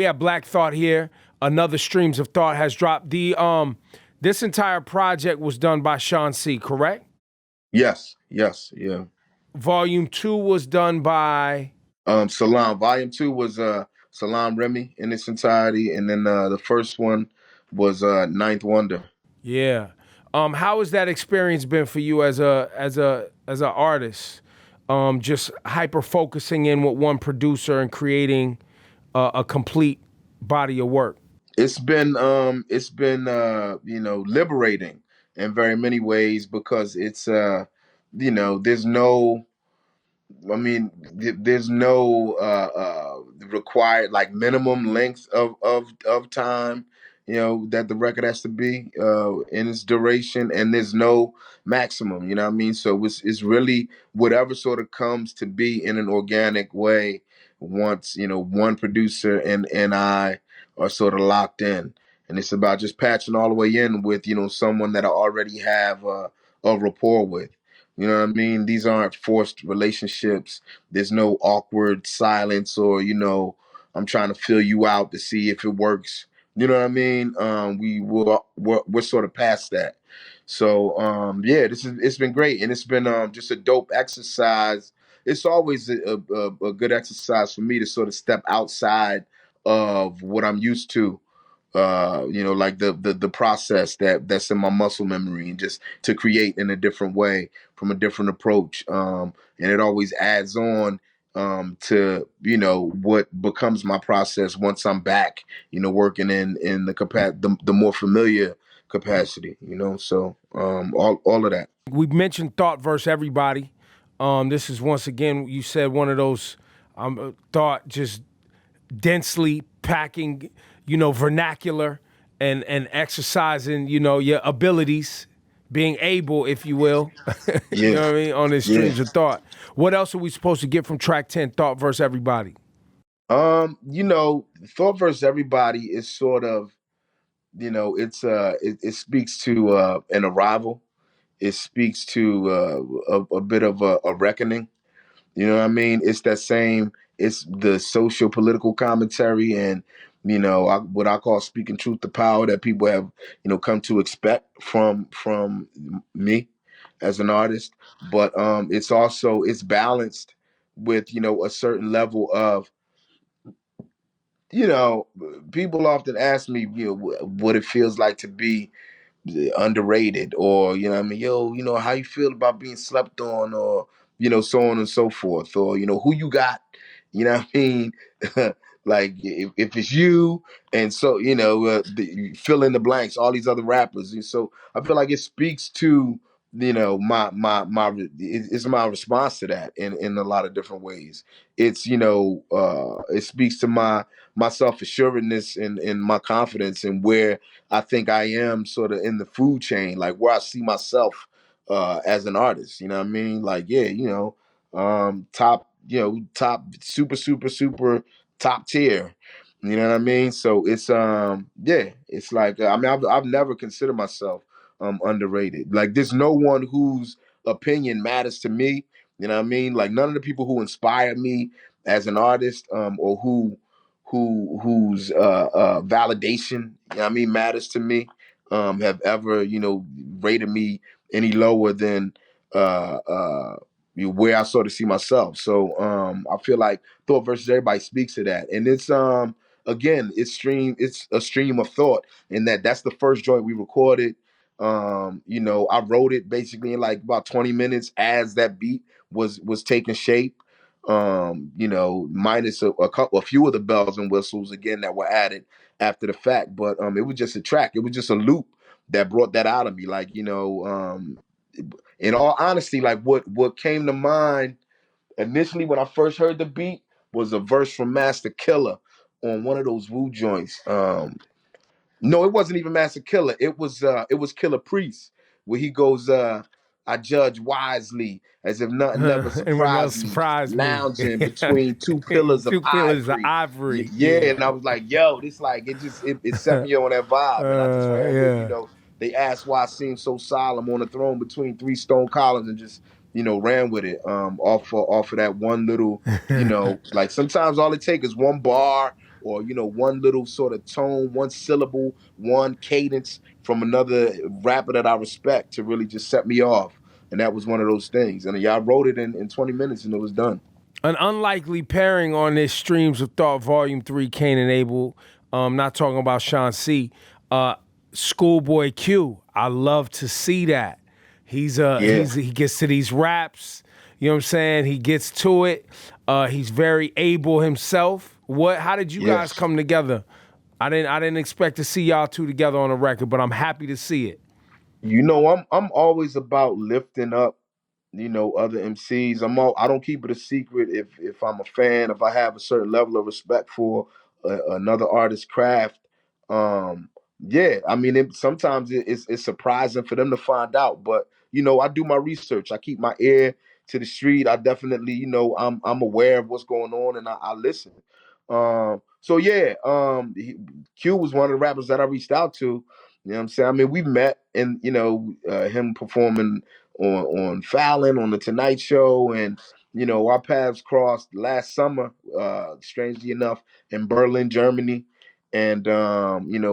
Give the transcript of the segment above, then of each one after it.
We have Black Thought here. Another Streams of Thought has dropped. This entire project was done by Sean C, correct? Yes, yeah. Volume 2 was done by Salam. Volume 2 was Salam Remy in its entirety, and then the first one was Ninth Wonder. yeah. How has that experience been for you as a artist? Just hyper focusing in with one producer and creating a complete body of work. It's been liberating in very many ways because it's there's no there's no required like minimum length of time, that the record has to be in its duration, and there's no maximum. You know what I mean? So it's really whatever sort of comes to be in an organic way. Once one producer and I are sort of locked in, and it's about just patching all the way in with someone that I already have a rapport with. You know what I mean? These aren't forced relationships. There's no awkward silence or, I'm trying to fill you out to see if it works. You know what I mean? We're sort of past that. So yeah, it's been great, and it's been just a dope exercise. It's always a good exercise for me to sort of step outside of what I'm used to, like the process that's in my muscle memory, and just to create in a different way from a different approach. And it always adds on to what becomes my process once I'm back, working in the more familiar capacity. So all of that. We mentioned Thought versus Everybody. This is once again, you said one of those thought just densely packing, vernacular and exercising, your abilities, being able, if you will, you Yeah, know what I mean, on this yeah. Streams of Thought. What else are we supposed to get from track 10, Thought versus Everybody? Thought versus everybody is sort of, it speaks to an arrival. It speaks to a bit of a reckoning. You know what I mean? It's that same. It's the social political commentary, and what I call speaking truth to power that people have come to expect from me as an artist. But it's balanced with a certain level of, you know people often ask me, what it feels like to be underrated, or what I mean, yo, how you feel about being slept on, or so on and so forth, or who you got, what I mean. Like if it's you, and so fill in the blanks, all these other rappers. And so I feel like it speaks to it's my response to that in a lot of different ways. It's it speaks to my self-assuredness and my confidence, and where I think I am sort of in the food chain, like where I see myself as an artist. You know what I mean? Like, yeah, top super, super, super top tier. You know what I mean? So it's yeah, it's like I mean I've never considered myself underrated. Like there's no one whose opinion matters to me. You know what I mean? Like none of the people who inspire me as an artist, or whose validation, matters to me, have ever, rated me any lower than where I sort of see myself. So I feel like Thought versus Everybody speaks to that, and it's again, it's a stream of thought, and that's the first joint we recorded. I wrote it basically in like about 20 minutes as that beat was taking shape. Minus a few of the bells and whistles again that were added after the fact, but it was just a track. It was just a loop that brought that out of me. Like, in all honesty, like what came to mind initially when I first heard the beat was a verse from Master Killer on one of those Wu joints. No, it wasn't even Master Killer. It was Killer Priest, where he goes, I judge wisely, as if nothing ever And when else surprised me, surprised me. lounging between two pillars of Two pillars of ivory. ivory. Yeah, Yeah. and I was like, yo, this like it set me on that vibe. And I just ran with, Yeah. they asked why I seem so solemn on the throne between three stone columns, and just, ran with it. Off of that one little, like sometimes all it takes is one bar or one little sort of tone, one syllable, one cadence from another rapper that I respect to really just set me off. And that was one of those things. And y'all wrote it in 20 minutes and it was done. An unlikely pairing on this Streams of Thought Volume 3, Cain and Abel. Not talking about Sean C. Schoolboy Q. I love to see that. Yeah. He gets to these raps. You know what I'm saying? He gets to it. He's very able himself. How did you guys Yes. come together? I didn't expect to see y'all two together on a record, but I'm happy to see it. I'm always about lifting up, other MCs. I don't keep it a secret if I'm a fan, if I have a certain level of respect for another artist's craft. Um, yeah, I mean, sometimes it's surprising for them to find out, but I do my research. I keep my ear to the street. I definitely, I'm aware of what's going on, and I listen. So yeah, Q was one of the rappers that I reached out to. You know what I'm saying? I mean, we met and him performing on Fallon on the Tonight Show, and our paths crossed last summer, strangely enough, in Berlin, Germany, and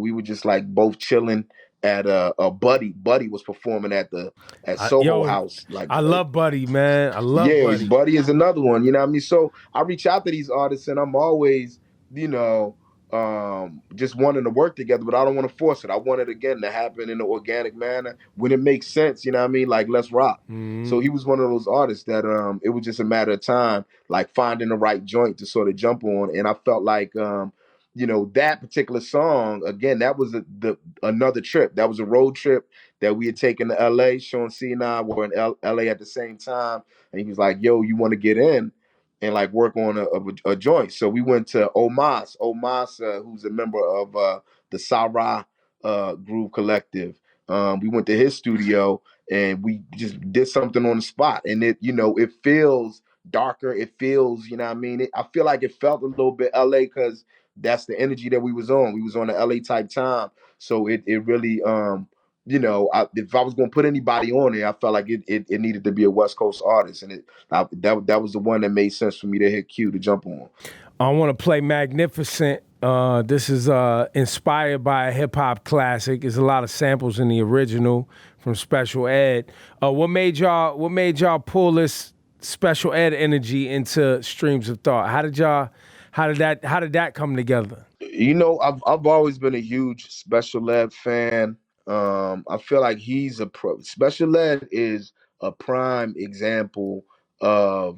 we were just like both chilling at a Buddy. Buddy was performing at Soho Yo, House, like I love Buddy, man. I love yeah, Buddy. Buddy is another one. You know what I mean? So I reach out to these artists and I'm always, you know, just wanting to work together, but I don't want to force it. I want it again to happen in an organic manner when it makes sense, you know what I mean? Like let's rock. So he was one of those artists that it was just a matter of time, like finding the right joint to sort of jump on. And I felt like that particular song, again, that was the another trip. That was a road trip that we had taken to LA. Sean C and I were in LA at the same time and he was like, "Yo, you want to get in and like work on a joint?" So we went to Omas. Omas, who's a member of the Sarah Groove Collective. We went to his studio and we just did something on the spot, and it feels darker. It feels, you know what I mean. I feel like it felt a little bit LA because that's the energy that we was on. We was on the LA type time, so it really if I was going to put anybody on it, I felt like it needed to be a West Coast artist, and that was the one that made sense for me to hit Q to jump on. I want to play Magnificent. This is inspired by a hip hop classic. There's a lot of samples in the original from Special Ed. What made y'all pull this Special Ed energy into Streams of Thought? How did that come together? I've always been a huge Special Ed fan. I feel like he's a pro. Special Ed is a prime example of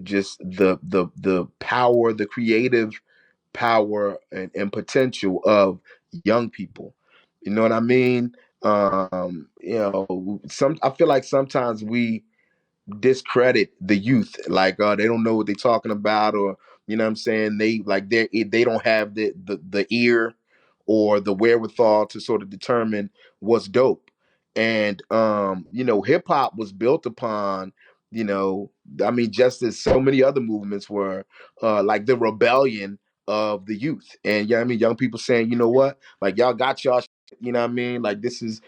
just the power, the creative power and potential of young people. You know what I mean? Some I feel like sometimes we discredit the youth, like they don't know what they're talking about, or what I'm saying, they don't have the ear or the wherewithal to sort of determine what's dope. And hip hop was built upon, you know I mean, just as so many other movements were, like the rebellion of the youth. And I mean, young people saying, you know what, like y'all got y'all shit, you know what I mean, like this is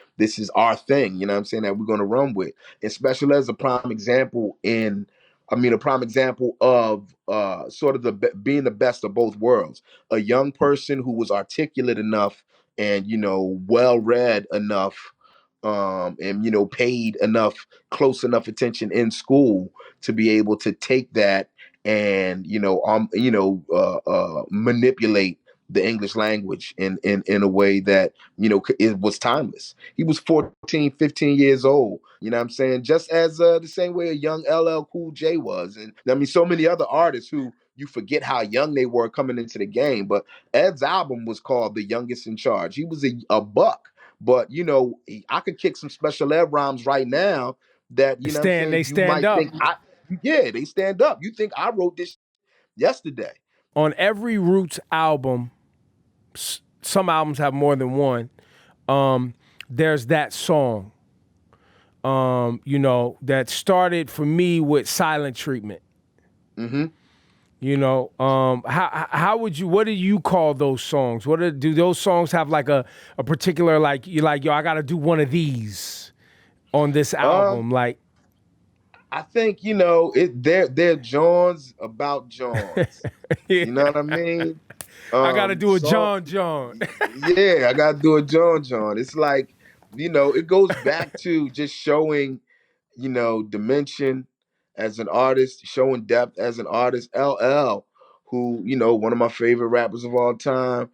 our thing, you know what I'm saying, that we're going to run with. And Special Ed is a prime example a prime example of sort of being the best of both worlds. A young person who was articulate enough and well read enough, and paid enough, close enough attention in school to be able to take that and manipulate the English language in a way that it was timeless. He was 14, 15 years old. You know what I'm saying? Just as the same way a young LL Cool J was, and I mean so many other artists who you forget how young they were coming into the game. But Ed's album was called "The Youngest in Charge." He was a buck, but I could kick some Special Ed rhymes right now that what I'm They saying, you stand might up. think yeah, they stand up. You think I wrote this yesterday? On every Roots album, some albums have more than one. There's that song. That started for me with Silent Treatment. Mm-hmm. What do you call those songs? Do those songs have like a particular, like you're like, yo, I gotta do one of these on this Um, album? Like, I think, you know, they're Johns about Johns. Yeah. You know what I mean? I gotta do a So John John. yeah, I gotta do a John. It's like, you know, it goes back to just showing, you know, dimension as an artist, showing depth as an artist. LL, who, you know, one of my favorite rappers of all time.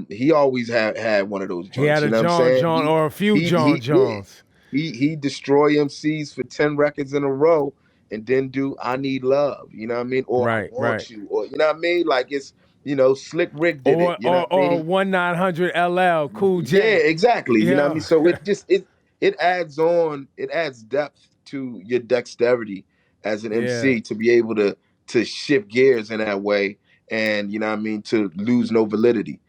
He always had one of those He had joints. You a know what I'm John saying? John or a few John Yeah. Johns. He destroy MCs for 10 records in a row and then do I Need Love, you know what I mean? Or I Right, right. Want You, or you know what I mean? Like it's, you know, Slick Rick did it, you know what I Or mean? 1900 LL Cool Yeah, J. exactly. You know what I mean? Yeah. So it adds on, it adds depth to your dexterity as an Yeah. MC to be able to shift gears in that way and you know what I mean, to lose no validity.